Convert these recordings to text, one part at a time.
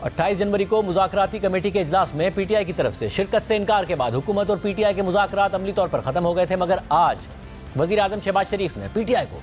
28 जनवरी को मुज़ाकराती कमेटी के इजलास में पीटीआई की तरफ से शिरकत से इनकार के बाद हुकूमत और पीटीआई के मुज़ाकरात अमली तौर पर खत्म हो गए थे, मगर आज वज़ीर आज़म शहबाज शरीफ ने पीटीआई को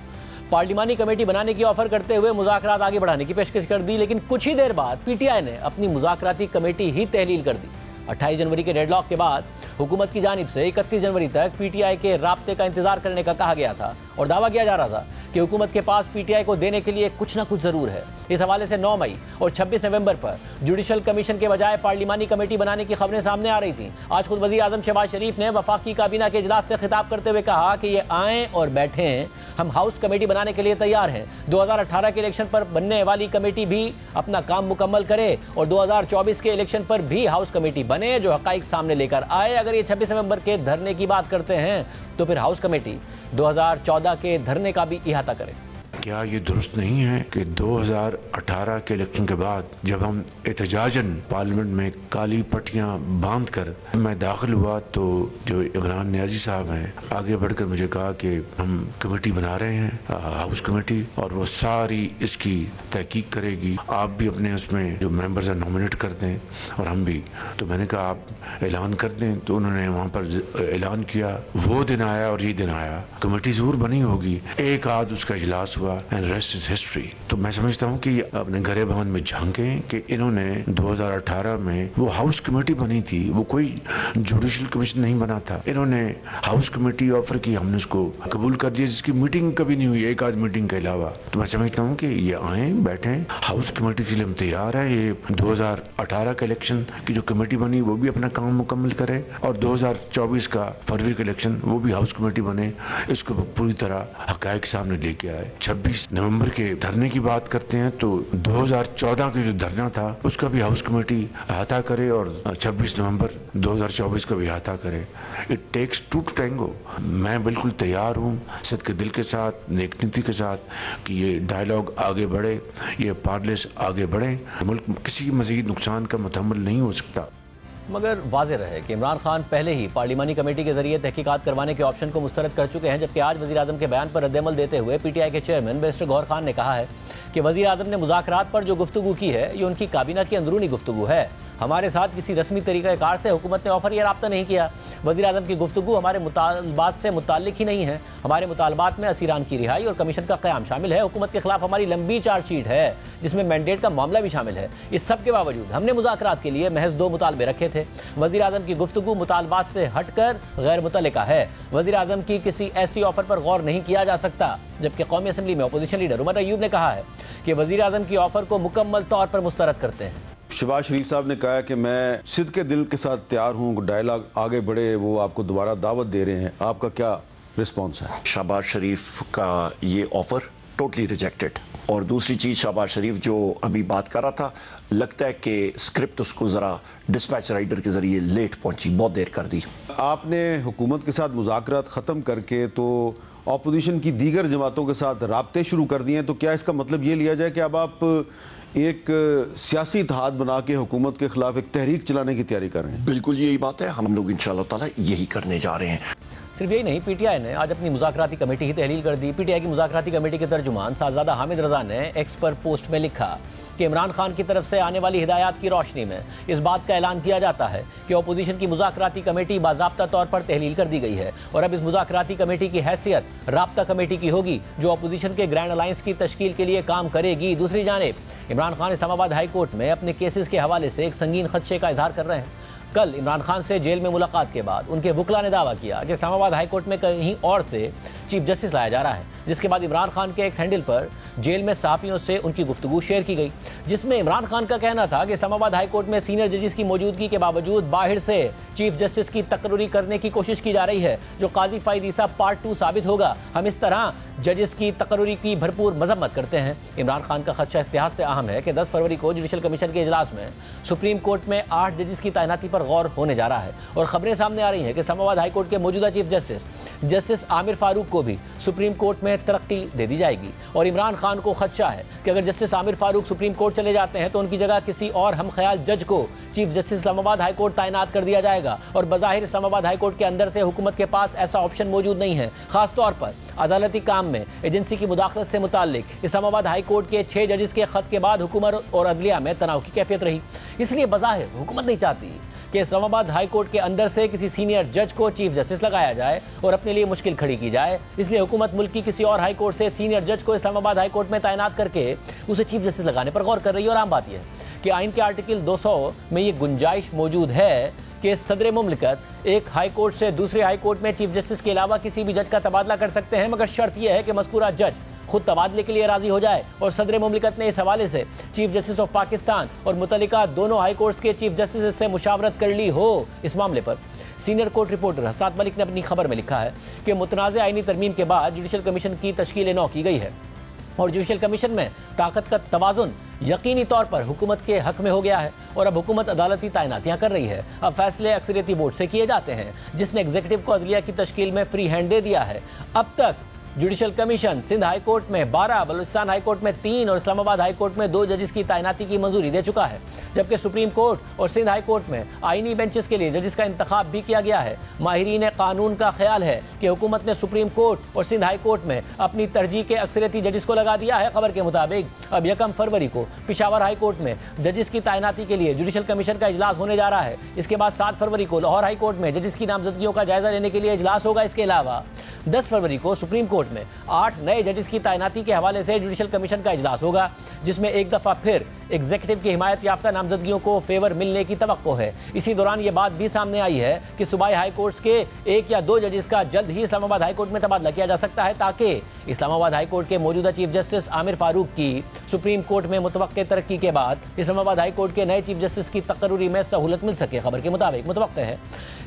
पार्लिमानी कमेटी बनाने की ऑफर करते हुए मुज़ाकरात आगे बढ़ाने की पेशकश कर दी। लेकिन कुछ ही देर बाद पीटीआई ने अपनी मुज़ाकराती कमेटी ही तहलील कर दी। 28 जनवरी के डेडलॉक के बाद हुकूमत की जानिब से 31 जनवरी तक पीटीआई के राब्ते का इंतजार करने का कहा गया था और दावा किया जा रहा था कि हुकूमत के पास पीटीआई को देने के लिए कुछ ना कुछ जरूर है। इस हवाले से 9 मई और 26 नवंबर पर जुडिशल कमीशन के बजाय पार्लिमानी कमेटी बनाने की खबरें सामने आ रही थी। आज खुद वज़ीर आज़म शहबाज शरीफ ने वफाकी काबीना के इजलास से खिताब करते हुए कहा कि ये आएँ और बैठें, हम हाउस कमेटी बनाने के लिए तैयार हैं। 2018 के इलेक्शन पर बनने वाली कमेटी भी अपना काम मुकम्मल करे और 2024 के इलेक्शन पर भी हाउस कमेटी बने जो हक़ाइक़ सामने लेकर आए। अगर ये 26 नवंबर के धरने की बात करते हैं तो फिर हाउस कमेटी 2014 के धरने का भी इहाता करे। क्या ये दुरुस्त नहीं है कि 2018 के इलेक्शन के बाद जब हम एहतजाजन पार्लियामेंट में काली पट्टियां बांध कर मैं दाखिल हुआ तो जो इमरान नियाजी साहब हैं आगे बढ़कर मुझे कहा कि हम कमेटी बना रहे हैं हाउस कमेटी और वो सारी इसकी तहकीक करेगी, आप भी अपने उसमें जो मेंबर्स हैं नॉमिनेट कर दें और हम भी। तो मैंने कहा आप ऐलान कर दें, तो उन्होंने वहाँ पर ऐलान किया। वो दिन आया और ये दिन आया, कमेटी ज़रूर बनी होगी, एक आध उसका इजलास हुआ एंड रेस्ट इज हिस्ट्री। तो मैं समझता हूँ कि अपने गरेबान में झांकें कि इन्होंने 2018 में वो हाउस कमेटी बनी थी, वो कोई जुडिशल कमीशन नहीं बना था। इन्होंने हाउस कमेटी ऑफर की, हमने उसको कबूल कर दिया, जिसकी मीटिंग कभी नहीं हुई एक आध मीटिंग के अलावा। तो मैं समझता हूँ कि ये आए बैठे, हाउस कमेटी के लिए हम तैयार है। ये 2018 का इलेक्शन की जो कमेटी बनी वो भी अपना काम मुकम्मल करे और 2024 का फरवरी का इलेक्शन वो भी हाउस कमेटी बने, इसको पूरी तरह हक़ाइक़ सामने लेके आए। 26 नवंबर के धरने की बात करते हैं तो 2014 का जो धरना था उसका भी हाउस कमेटी अहाता करे और 26 नवंबर 2024 का भी अहाता करे। It takes two to tango. मैं बिल्कुल तैयार हूँ सदके दिल के साथ, नेक नीति के साथ कि ये डायलॉग आगे बढ़े, ये पार्लिस आगे बढ़े। मुल्क किसी मज़ीद नुकसान का मुतहम्मिल नहीं हो सकता। मगर वाज़ेह रहे कि इमरान खान पहले ही पार्लिमानी कमेटी के जरिए तहकीकात करवाने के ऑप्शन को मुस्तरद कर चुके हैं, जबकि आज वज़ीर आज़म के बयान पर रद्द-ए-अमल देते हुए पीटीआई के चेयरमैन बैरिस्टर गौहर खान ने कहा है कि वज़ीर आज़म ने मुज़ाकरात पर जो गुफ्तगू की है ये उनकी काबीना की अंदरूनी गुफ्तगू है। हमारे साथ किसी रस्मी तरीक़ाकार से हुकूमत ने ऑफर या राब्ता नहीं किया। वज़ीर आज़म की गुफ्तगू हमारे मुतालबात से मुताल्लिक ही नहीं है। हमारे मुतालबात में असीरान की रिहाई और कमीशन का क़याम शामिल है। हुकूमत के खिलाफ हमारी लंबी चार्जशीट है जिसमें मैंडेट का मामला भी शामिल है। इस सब के बावजूद हमने मुज़ाकरात के लिए महज 2 मुतालबे रखे थे। वज़ीर आज़म की गुफ्तगू मुतालबात से हटकर गैर मुतल्लिका है। वज़ीर आज़म की किसी ऐसी ऑफर पर गौर नहीं किया जा सकता। जबकि कौमी असम्बली में अपोजिशन लीडर उमर अयूब ने कहा है कि वज़ीर आज़म की ऑफर को मुकम्मल तौर पर मुस्तरद करते हैं। शहबाज शरीफ साहब ने कहा कि मैं सिद्ध के दिल के साथ तैयार हूँ, डायलॉग आगे बढ़े, वो आपको दोबारा दावत दे रहे हैं। आपका क्या रिस्पॉन्स है? शहबाज शरीफ का ये ऑफर टोटली रिजेक्टेड। और दूसरी चीज़, शहबाज शरीफ जो अभी बात कर रहा था, लगता है कि स्क्रिप्ट उसको ज़रा डिस्पैच राइडर के ज़रिए लेट पहुंची, बहुत देर कर दी। आपने हुकूमत के साथ मुज़ाकरात ख़त्म करके तो अपोजिशन की दीगर जमातों के साथ राब्ते शुरू कर दिए हैं, तो क्या इसका मतलब ये लिया जाए कि अब आप एक सियासी इत्तेहाद बना के हुकूमत के खिलाफ एक तहरीक चलाने की तैयारी कर रहे हैं? बिल्कुल यही बात है, हम लोग इंशाअल्लाह ताला यही करने जा रहे हैं। सिर्फ यही नहीं, पीटीआई ने आज अपनी मुज़ाकराती कमेटी ही तहलील कर दी। पीटीआई की मुज़ाकराती कमेटी के तर्जुमान साहबजादा हामिद रजा ने एक्स पर पोस्ट में लिखा कि इमरान खान की तरफ से आने वाली हिदायत की रोशनी में इस बात का ऐलान किया जाता है कि अपोजिशन की मुज़ाकराती कमेटी बाज़ाब्ता तौर पर तहलील कर दी गई है और अब इस मुज़ाकराती कमेटी की हैसियत राब्ता कमेटी की होगी जो अपोजिशन के ग्रैंड अलायंस की तश्कील के लिए काम करेगी। दूसरी जानिब इमरान खान इस्लामाबाद हाई कोर्ट में अपने केसेस के हवाले से एक संगीन खदशे का इजहार कर रहे हैं। कल इमरान खान से जेल में मुलाकात के बाद उनके वकला ने दावा किया कि इस्लामाबाद हाई कोर्ट में कहीं और से चीफ जस्टिस लाया जा रहा है, जिसके बाद इमरान खान के एक्स हैंडल पर जेल में सहाफ़ियों से उनकी गुफ्तगू शेयर की गई, जिसमें इमरान खान का कहना था कि इस्लामाबाद हाई कोर्ट में सीनियर जजेस की मौजूदगी के बावजूद बाहर से चीफ जस्टिस की तकर्री करने की कोशिश की जा रही है, जो काजी फाइद ईसा पार्ट 2 साबित होगा। हम इस तरह जजेस की तकर्री की भरपूर मजम्मत करते हैं। इमरान खान का खदशा इस लिहाज से अहम है कि 10 फरवरी को जुडिशल कमीशन के इजलास में सुप्रीम कोर्ट में 8 जजेस की तैनाती पर गौर होने जा रहा है और खबरें सामने आ रही हैं कि इस्लामाबाद हाई कोर्ट के मौजूदा चीफ जस्टिस आमिर फारूक को भी सुप्रीम कोर्ट में तरक्की दे दी जाएगी। और इमरान खान को खदशा है कि अगर justice Aamir Farooq supreme court चले जाते हैं तो उनकी जगह किसी और हम ख्याल जज को chief justice Islamabad high court तैनात कर दिया जाएगा और बज़ाहिर इस्लामाबाद हाई कोर्ट के अंदर से हुकूमत के पास ऐसा ऑप्शन मौजूद नहीं है। खासतौर पर अदालती काम में एजेंसी की मुदाखलत से मुताल्लिक इस्लामाबाद हाई कोर्ट के 6 जजेस के खत के बाद हुकूमत और अदलिया में तनाव की कैफियत रही। इसलिए बज़ाहिर हुकूमत नहीं चाहती कि इस्लामाबाद हाई कोर्ट के अंदर से किसी सीनियर जज को चीफ जस्टिस लगाया जाए और अपने लिए मुश्किल खड़ी की जाए। इसलिए हुकूमत मुल्क की किसी और हाई कोर्ट से सीनियर जज को इस्लामाबाद हाई कोर्ट में तैनात करके उसे चीफ जस्टिस लगाने पर गौर कर रही है। और आम बात यह है कि आइन के आर्टिकल 200 में ये गुंजाइश मौजूद है कि सदर मुमलिकत एक हाई कोर्ट से दूसरे हाई कोर्ट में चीफ जस्टिस के अलावा किसी भी जज का तबादला कर सकते हैं, मगर शर्त यह है कि मज़कूरा जज खुद तबादले के लिए राजी हो जाए। और सदर मुमलिकत ने इस हवाले से चीफ जस्टिस ऑफ पाकिस्तान और मुतल्लिका दोनों हाई कोर्ट्स के चीफ जस्टिस से मुशावरत कर ली हो। इस मामले पर सीनियर कोर्ट रिपोर्टर हसनात मलिक ने अपनी खबर में लिखा है कि मुतनाज़ आईनी तरमीम के बाद जुडिशल कमीशन की तश्कील नौ की गई है और जुडिशल कमीशन में ताकत का तवाज़ुन यकीनी तौर पर हुकूमत के हक में हो गया है और अब हुकूमत अदालती तैनातियां कर रही है। अब फैसले अक्सरियती वोट से किए जाते हैं, जिसने एग्जीक्यूटिव को अदलिया की तश्कील में फ्री हैंड दे दिया है। अब तक judicial commission Sindh high court में 12, बलूचिस्तान हाई कोर्ट में 3 और इस्लामाबाद हाई कोर्ट में 2 जजेस की तैनाती की मंजूरी दे चुका है, जबकि सुप्रीम कोर्ट और सिंध हाई कोर्ट में आईनी बेंचेस के लिए जजेस का इंतखाब भी किया गया है। माहिरीन कानून का ख्याल है कि हुकूमत ने सुप्रीम कोर्ट और सिंध हाई कोर्ट में अपनी तरजीह के अक्सरियती जजेस को लगा दिया है। खबर के मुताबिक अब 1 फरवरी को पेशावर हाई कोर्ट में जजेस की तैनाती के लिए जुडिशल कमीशन का इजलास होने जा रहा है। इसके बाद 7 फरवरी को लाहौर हाई कोर्ट में जजेस की नामजदगियों का जायजा लेने के लिए इजलास होगा। इसके अलावा 10 फरवरी को सुप्रीम कोर्ट में 8 नए जजेस की तैनाती के हवाले से जुडिशल कमीशन का इजलास होगा, जिसमें एक दफा फिर एग्जीक्यूटिव की हिमायत याफ्ता नामजदगियों को फेवर मिलने की तवक्को है। इसी दौरान ये बात भी सामने आई है कि सूबाई हाई कोर्ट्स के 1 या 2 जजेस का जल्द ही इस्लामाबाद हाई कोर्ट में तबादला किया जा सकता है, ताकि इस्लामाबाद हाई कोर्ट के मौजूदा चीफ जस्टिस आमिर फारूक की सुप्रीम कोर्ट में मुतवक्के तरक्की के बाद इस्लामाबाद हाई कोर्ट के नए चीफ जस्टिस की तकर्रुरी में सहूलत मिल सके। खबर के मुताबिक मुतवक्के है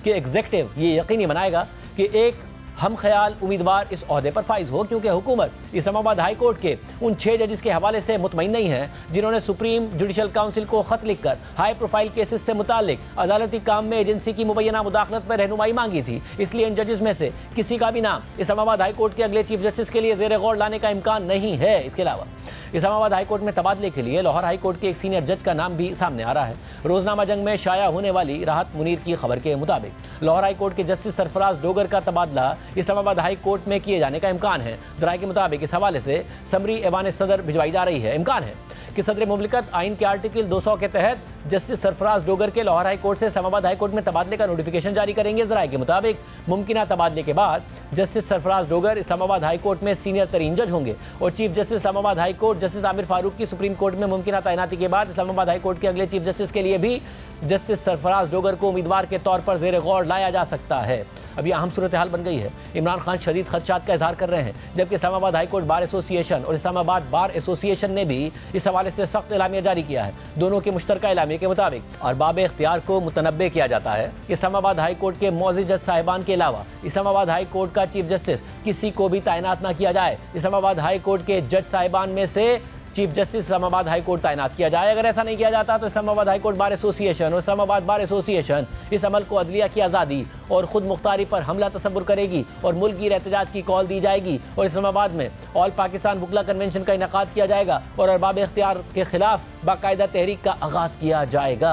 कि एग्जीक्यूटिव ये यकीनी बनाएगा कि एक हम ख्याल उम्मीदवार इस ओहदे पर फाइज हो, क्योंकि हुकूमत इस्लामाबाद हाई कोर्ट के उन 6 जजेस के हवाले से मुतमईन नहीं है जिन्होंने सुप्रीम जुडिशल काउंसिल को खत लिखकर हाई प्रोफाइल केसेस से मुतालिक अदालती काम में एजेंसी की मुबैना मुदाखलत पर रहनुमाई मांगी थी। इसलिए इन जजेस में से किसी का भी नाम इस्लामाबाद हाई कोर्ट के अगले चीफ जस्टिस के लिए ज़ेर गौर लाने का इम्कान नहीं है। इसके अलावा इस्लामाबाद हाई कोर्ट में तबादले के लिए लाहौर हाई कोर्ट के एक सीनियर जज का नाम भी सामने आ रहा है। रोजनामा जंग में शाया होने वाली राहत मुनीर की खबर के मुताबिक लाहौर हाई कोर्ट के जस्टिस सरफराज डोगर का तबादला इस्लामाबाद हाई कोर्ट में किए जाने का इम्कान है। जराये के मुताबिक इस हवाले से समरी ऐवान सदर भिजवाई जा रही है। इम्कान है कि सदर मुमलिकत आइन के आर्टिकल 200 के तहत जस्टिस सरफराज डोगर के लाहौर हाई कोर्ट से इस्लामाबाद हाई कोर्ट में तबादले का नोटिफिकेशन जारी करेंगे। जराये के मुताबिक मुमकिन तबादले के बाद justice Sarfaraz Dogar Islamabad high court में सीनियर तरीन जज होंगे और chief justice Islamabad high court justice Aamir Farooq की सुप्रीम कोर्ट में मुमकिन तैनाती के बाद इस्लामाबाद हाई कोर्ट के अगले चीफ जस्टिस के लिए भी जस्टिस सरफराज डोगर को उम्मीदवार के तौर पर ज़ेर गौर लाया जा सकता है। अब यह अहम सूरत हाल बन गई है। इमरान खान शदीद खदशात का इजहार कर रहे हैं, जबकि Islamabad high court bar association और इस्लामाबाद बार एसोसिएशन ने भी इस हवाले से सख्त एलामिया जारी किया है। दोनों के मुश्तरका एलामिया के मुताबिक अरबाब इख्तियार को मुतनब्बे किया जाता है कि इस्लामाबाद हाई कोर्ट के मौजूद जज साहिबान के अलावा इस्लामाबाद हाई कोर्ट का चीफ जस्टिस किसी को भी तैनात न किया जाए। इस्लामाबाद हाई कोर्ट के जज साहिबान में से chief justice Islamabad high court तैनात किया जाए। अगर ऐसा नहीं किया जाता तो Islamabad high court bar association और इस्लामाबाद बार एसोसिएशन इस अमल को अदलिया की आज़ादी और खुद मुख्तारी पर हमला तसव्वुर करेगी और मुल्क की एहतजाज की कॉल दी जाएगी और इस्लामाबाद में ऑल पाकिस्तान वुकला कन्वेंशन का इनेकाद किया जाएगा और अरबाब इख्तियार के खिलाफ बाकायदा तहरीक का आगाज़ किया जाएगा।